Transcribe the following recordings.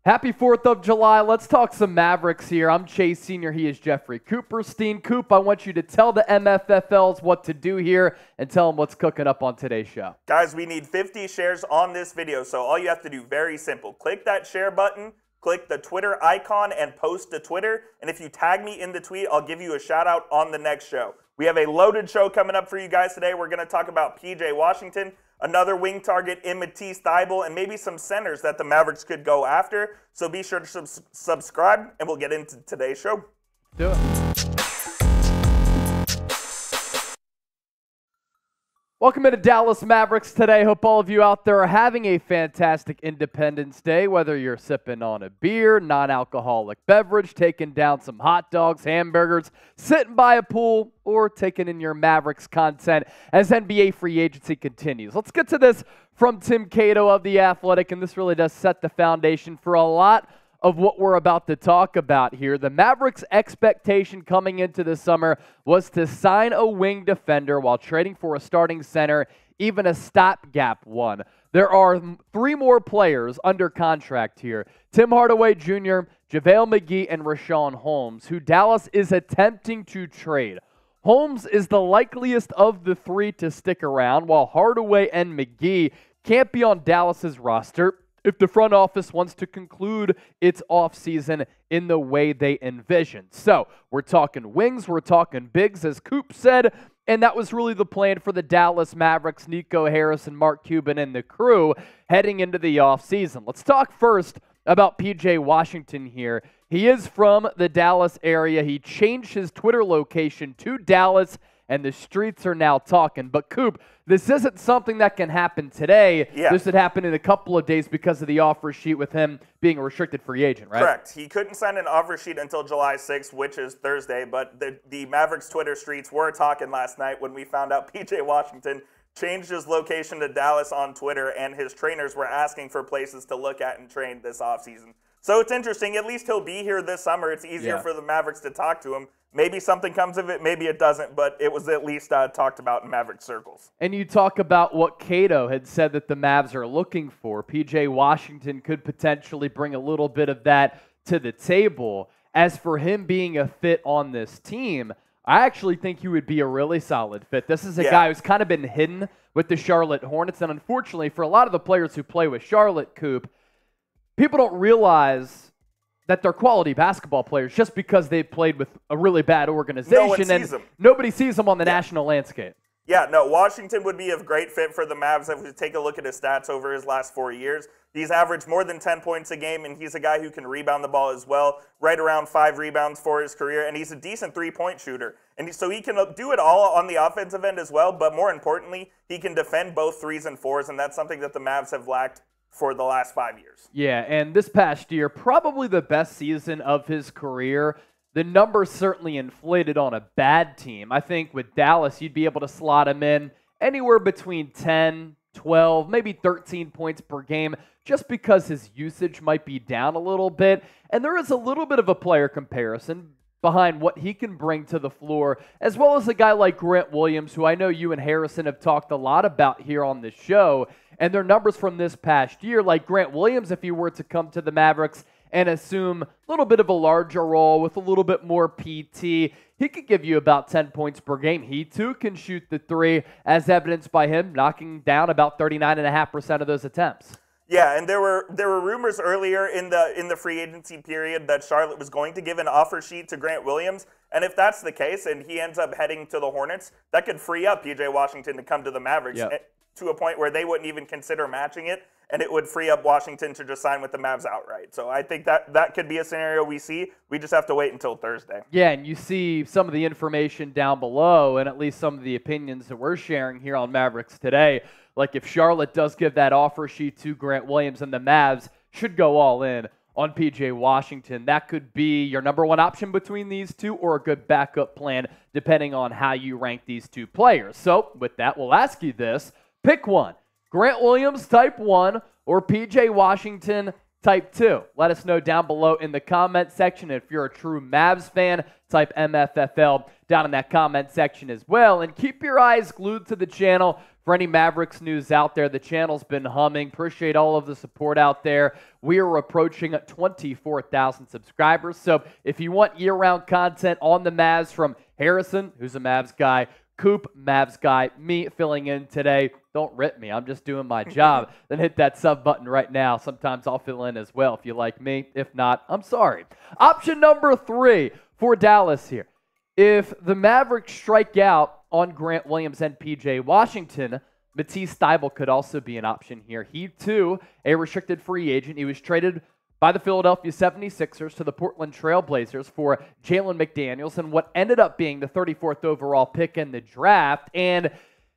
Happy 4th of July. Let's talk some Mavericks here. I'm Chase Sr. He is Jeffrey Cooperstein. Coop, I want you to tell the MFFLs what to do here and tell them what's cooking up on today's show. Guys, we need 50 shares on this video, so all you have to do, very simple. Click that share button, click the Twitter icon, and post to Twitter. And if you tag me in the tweet, I'll give you a shout-out on the next show. We have a loaded show coming up for you guys today. We're going to talk about P.J. Washington, another wing target in Matisse Thybulle, and maybe some centers that the Mavericks could go after. So be sure to subscribe, and we'll get into today's show. Do it. Welcome into Dallas Mavericks Today. Hope all of you out there are having a fantastic Independence Day, whether you're sipping on a beer, non-alcoholic beverage, taking down some hot dogs, hamburgers, sitting by a pool, or taking in your Mavericks content as NBA free agency continues. Let's get to this from Tim Cato of The Athletic, and this really does set the foundation for a lot of what we're about to talk about here. The Mavericks' expectation coming into the summer was to sign a wing defender while trading for a starting center, even a stopgap one. There are 3 more players under contract here. Tim Hardaway Jr., JaVale McGee, and Richaun Holmes, who Dallas is attempting to trade. Holmes is the likeliest of the 3 to stick around, while Hardaway and McGee can't be on Dallas's roster if the front office wants to conclude its offseason in the way they envisioned. So we're talking wings, we're talking bigs, as Coop said, and that was really the plan for the Dallas Mavericks, Nico Harrison, Mark Cuban, and the crew heading into the offseason. Let's talk first about P.J. Washington here. He is from the Dallas area. He changed his Twitter location to Dallas, and the streets are now talking. But Coop, this isn't something that can happen today. Yeah. This would happen in a couple of days because of the offer sheet with him being a restricted free agent, right? Correct. He couldn't sign an offer sheet until July 6th, which is Thursday, but the Mavericks Twitter streets were talking last night when we found out P.J. Washington changed his location to Dallas on Twitter, and his trainers were asking for places to look at and train this offseason. So it's interesting. At least he'll be here this summer. It's easier for the Mavericks to talk to him. Maybe something comes of it, maybe it doesn't, but it was at least talked about in Maverick circles. And you talk about what Cato had said that the Mavs are looking for. P.J. Washington could potentially bring a little bit of that to the table. As for him being a fit on this team, I actually think he would be a really solid fit. This is a guy who's kind of been hidden with the Charlotte Hornets, and unfortunately for a lot of the players who play with Charlotte, Coop, people don't realize that they're quality basketball players just because they played with a really bad organization. No one sees them. Nobody sees them on the national landscape. Yeah, no, Washington would be a great fit for the Mavs if we take a look at his stats over his last 4 years. He's averaged more than 10 points a game, and he's a guy who can rebound the ball as well, right around 5 rebounds for his career, and he's a decent three-point shooter. And so he can do it all on the offensive end as well, but more importantly, he can defend both 3s and 4s, and that's something that the Mavs have lacked for the last 5 years. Yeah, and this past year, probably the best season of his career. The numbers certainly inflated on a bad team. I think with Dallas, you'd be able to slot him in anywhere between 10, 12, maybe 13 points per game, just because his usage might be down a little bit. And there is a little bit of a player comparison behind what he can bring to the floor, as well as a guy like Grant Williams, who I know you and Harrison have talked a lot about here on the show. And their numbers from this past year, like Grant Williams, if he were to come to the Mavericks and assume a little bit of a larger role with a little bit more PT, he could give you about 10 points per game. He, too, can shoot the 3, as evidenced by him knocking down about 39.5% of those attempts. Yeah, and there were rumors earlier in the free agency period that Charlotte was going to give an offer sheet to Grant Williams, and if that's the case and he ends up heading to the Hornets, that could free up P.J. Washington to come to the Mavericks. Yep. To a point where they wouldn't even consider matching it, and it would free up Washington to just sign with the Mavs outright. So I think that could be a scenario we see. We just have to wait until Thursday. Yeah, and you see some of the information down below, and at least some of the opinions that we're sharing here on Mavericks Today. Like if Charlotte does give that offer sheet to Grant Williams, and the Mavs should go all in on P.J. Washington, that could be your number 1 option between these two, or a good backup plan depending on how you rank these 2 players. So with that, we'll ask you this. Pick one. Grant Williams, type 1, or P.J. Washington, type 2. Let us know down below in the comment section. If you're a true Mavs fan, type MFFL down in that comment section as well. And keep your eyes glued to the channel For any Mavericks news out there, the channel's been humming. Appreciate all of the support out there. We are approaching 24,000 subscribers. So if you want year-round content on the Mavs from Harrison, who's a Mavs guy, Coop, Mavs guy, me filling in today, don't rip me. I'm just doing my job. Then hit that sub button right now. Sometimes I'll fill in as well if you like me. If not, I'm sorry. Option number 3 for Dallas here. If the Mavericks strike out on Grant Williams and P.J. Washington, Matisse Thybulle could also be an option here. He, too, a restricted free agent. He was traded by the Philadelphia 76ers to the Portland Trail Blazers for Jalen McDaniels and what ended up being the 34th overall pick in the draft. And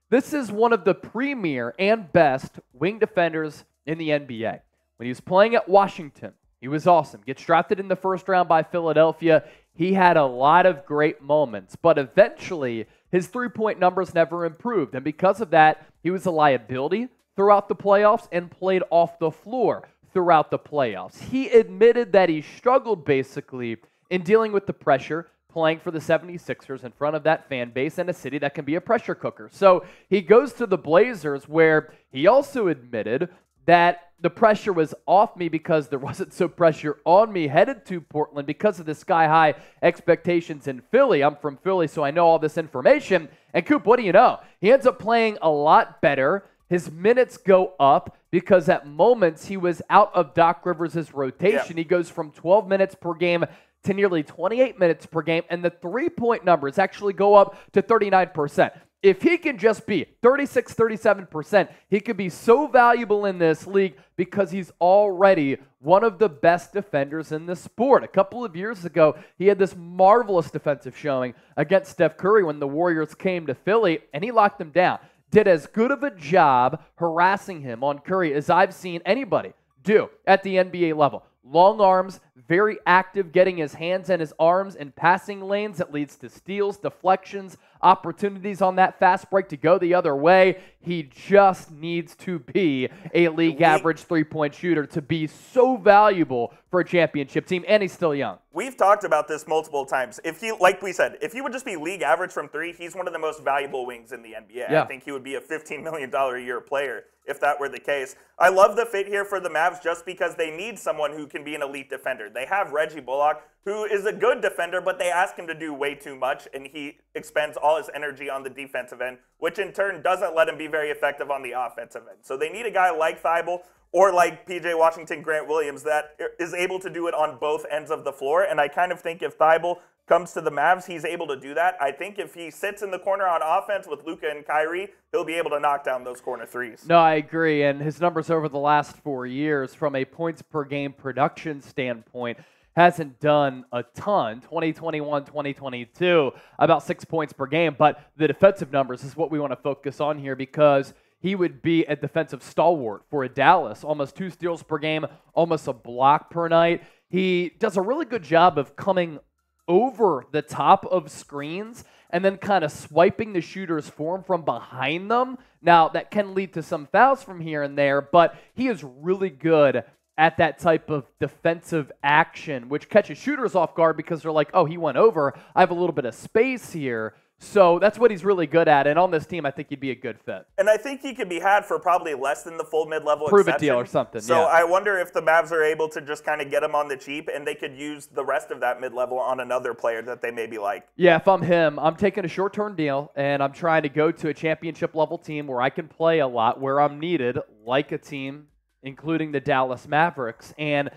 this is one of the premier and best wing defenders in the NBA. When he was playing at Washington, he was awesome. Gets drafted in the first round by Philadelphia. He had a lot of great moments, but eventually his three-point numbers never improved. And because of that, he was a liability throughout the playoffs and played off the floor throughout the playoffs. He admitted that he struggled basically in dealing with the pressure playing for the 76ers in front of that fan base in a city that can be a pressure cooker. So he goes to the Blazers, where he also admitted that the pressure was off me because there wasn't so pressure on me headed to Portland because of the sky-high expectations in Philly. I'm from Philly, so I know all this information. And Coop, what do you know? He ends up playing a lot better. His minutes go up because at moments he was out of Doc Rivers' rotation. He goes from 12 minutes per game to nearly 28 minutes per game, and the three-point numbers actually go up to 39%. If he can just be 36, 37%, he could be so valuable in this league because he's already one of the best defenders in the sport. A couple of years ago, he had this marvelous defensive showing against Steph Curry when the Warriors came to Philly, and he locked him down. Did as good of a job harassing him on Curry as I've seen anybody do at the NBA level. Long arms, very active, getting his hands and his arms in passing lanes that leads to steals, deflections, opportunities on that fast break to go the other way. He just needs to be a league average three-point shooter to be so valuable for a championship team, and he's still young. We've talked about this multiple times. If he, like we said, if he would just be league average from three, he's one of the most valuable wings in the NBA. Yeah. I think he would be a $15 million a year player if that were the case. I love the fit here for the Mavs just because they need someone who can be an elite defender. They have Reggie Bullock, who is a good defender, but they ask him to do way too much, and he expends all his energy on the defensive end, which in turn doesn't let him be very effective on the offensive end. So they need a guy like Thybulle or like P.J. Washington, Grant Williams, that is able to do it on both ends of the floor. And I kind of think if Thybulle comes to the Mavs, he's able to do that. I think if he sits in the corner on offense with Luka and Kyrie, he'll be able to knock down those corner threes. No, I agree. And his numbers over the last 4 years from a points per game production standpoint hasn't done a ton. 2021, 2022, about 6 points per game. But the defensive numbers is what we want to focus on here because he would be a defensive stalwart for a Dallas. Almost 2 steals per game, almost a block per night. He does a really good job of coming over the top of screens and then kind of swiping the shooter's form from behind them. Now, that can lead to some fouls from here and there, but he is really good at that type of defensive action, which catches shooters off guard because they're like, oh, he went over. I have a little bit of space here. So that's what he's really good at, and on this team, I think he'd be a good fit. And I think he could be had for probably less than the full mid-level Prove exception. it deal or something, So yeah. I wonder if the Mavs are able to just kind of get him on the cheap, and they could use the rest of that mid-level on another player that they maybe like. Yeah, if I'm him, I'm taking a short-term deal, and I'm trying to go to a championship-level team where I can play a lot, where I'm needed, like a team, including the Dallas Mavericks, and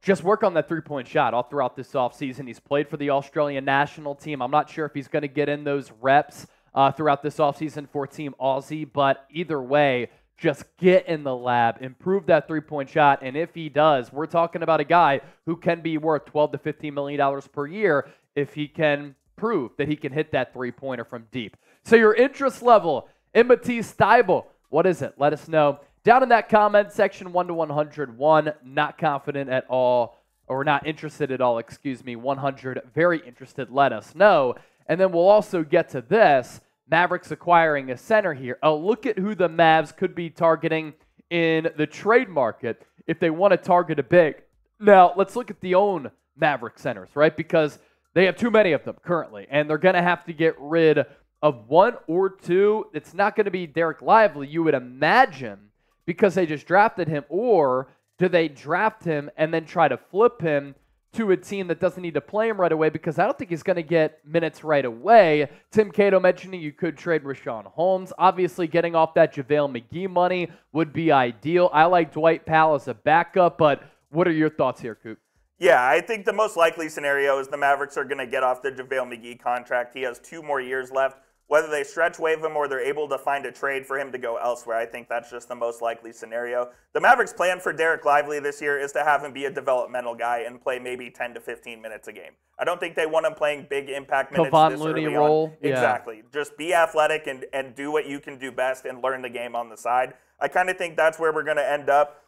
just work on that three-point shot all throughout this offseason. He's played for the Australian national team. I'm not sure if he's going to get in those reps throughout this offseason for Team Aussie, but either way, just get in the lab, improve that three-point shot, and if he does, we're talking about a guy who can be worth $12 to $15 million per year if he can prove that he can hit that three-pointer from deep. So your interest level in Matisse Thybulle, what is it? Let us know. Down in that comment section, 1 to 101, not confident at all, or not interested at all, 100, very interested, let us know. And then we'll also get to this, Mavericks acquiring a center here. Oh, look at who the Mavs could be targeting in the trade market if they want to target a big. Now, let's look at the own Maverick centers, right? Because they have too many of them currently, and they're going to have to get rid of 1 or 2. It's not going to be Derek Lively, you would imagine, because they just drafted him, or do they draft him and then try to flip him to a team that doesn't need to play him right away, because I don't think he's going to get minutes right away. Tim Cato mentioning you could trade Richaun Holmes. Obviously, getting off that JaVale McGee money would be ideal. I like Dwight Powell as a backup, but what are your thoughts here, Coop? Yeah, I think the most likely scenario is the Mavericks are going to get off the JaVale McGee contract. He has 2 more years left. Whether they stretch waive him or they're able to find a trade for him to go elsewhere, I think that's just the most likely scenario. The Mavericks' plan for Derek Lively this year is to have him be a developmental guy and play maybe 10 to 15 minutes a game. I don't think they want him playing big impact minutes this Looney early role. on. Yeah. Exactly. Just be athletic and do what you can do best and learn the game on the side. I kind of think that's where we're going to end up.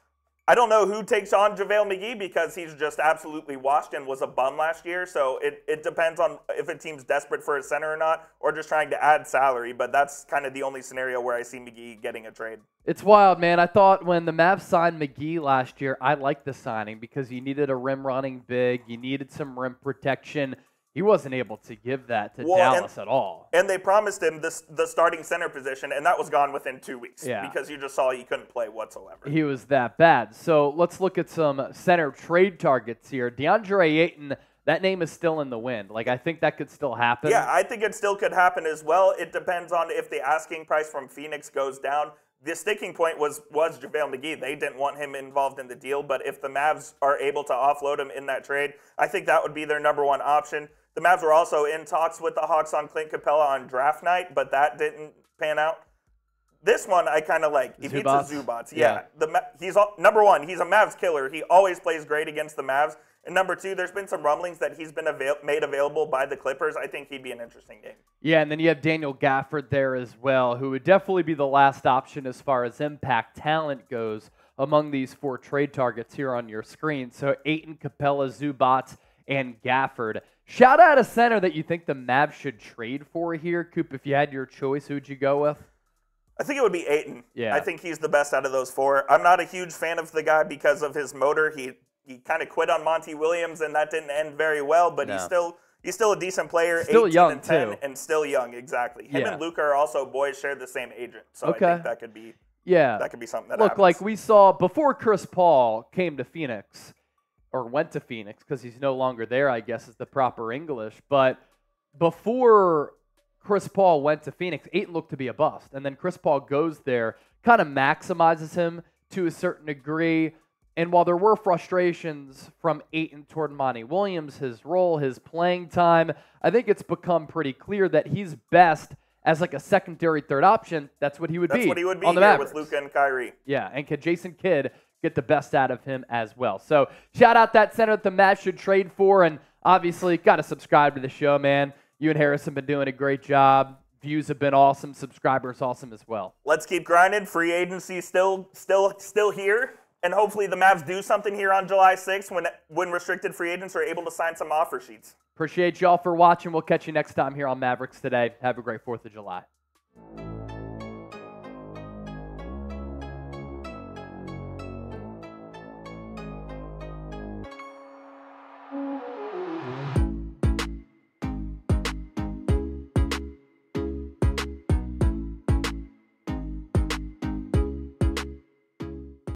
I don't know who takes on JaVale McGee because he's just absolutely washed and was a bum last year. So it depends on if a team's desperate for a center or not, or just trying to add salary. But that's kind of the only scenario where I see McGee getting a trade. It's wild, man. I thought when the Mavs signed McGee last year, I liked the signing because you needed a rim running big. You needed some rim protection. He wasn't able to give that to Dallas at all. And they promised him the starting center position, and that was gone within 2 weeks because you just saw he couldn't play whatsoever. He was that bad. So let's look at some center trade targets here. DeAndre Ayton, that name is still in the wind. Like, I think that could still happen. Yeah, I think it still could happen as well. It depends on if the asking price from Phoenix goes down. The sticking point was JaVale McGee. They didn't want him involved in the deal, but if the Mavs are able to offload him in that trade, I think that would be their number one option. The Mavs were also in talks with the Hawks on Clint Capela on draft night, but that didn't pan out. This one I kind of like. Zubac. Yeah. He's number one, he's a Mavs killer. He always plays great against the Mavs. And number 2, there's been some rumblings that he's been made available by the Clippers. I think he'd be an interesting game. Yeah, and then you have Daniel Gafford there as well, who would definitely be the last option as far as impact talent goes among these 4 trade targets here on your screen. So Ayton, Capela, Zubac, and Gafford. Shout out a center that you think the Mavs should trade for here. Coop, if you had your choice, who'd you go with? I think it would be Ayton. Yeah. I think he's the best out of those 4. I'm not a huge fan of the guy because of his motor. He kind of quit on Monty Williams, and that didn't end very well, but he's still a decent player. Still 18 young, and 10, too. And still young, exactly. Him and Luka are also boys, share the same agent. So I think that could be something that happens. Like we saw before Chris Paul came to Phoenix, or went to Phoenix, because he's no longer there, I guess is the proper English. But before Chris Paul went to Phoenix, Ayton looked to be a bust. And then Chris Paul goes there, kind of maximizes him to a certain degree. And while there were frustrations from Ayton toward Monty Williams, his role, his playing time, I think it's become pretty clear that he's best as like a secondary third option. That's what he would be. That's what he would be on the here Mavericks. with Luka and Kyrie. Yeah, and can Jason Kidd get the best out of him as well. So shout out that center that the Mavs should trade for, and obviously got to subscribe to the show, man. You and Harris have been doing a great job. Views have been awesome. Subscribers awesome as well. Let's keep grinding. Free agency still here. And hopefully the Mavs do something here on July 6th when restricted free agents are able to sign some offer sheets. Appreciate y'all for watching. We'll catch you next time here on Mavericks Today. Have a great 4th of July.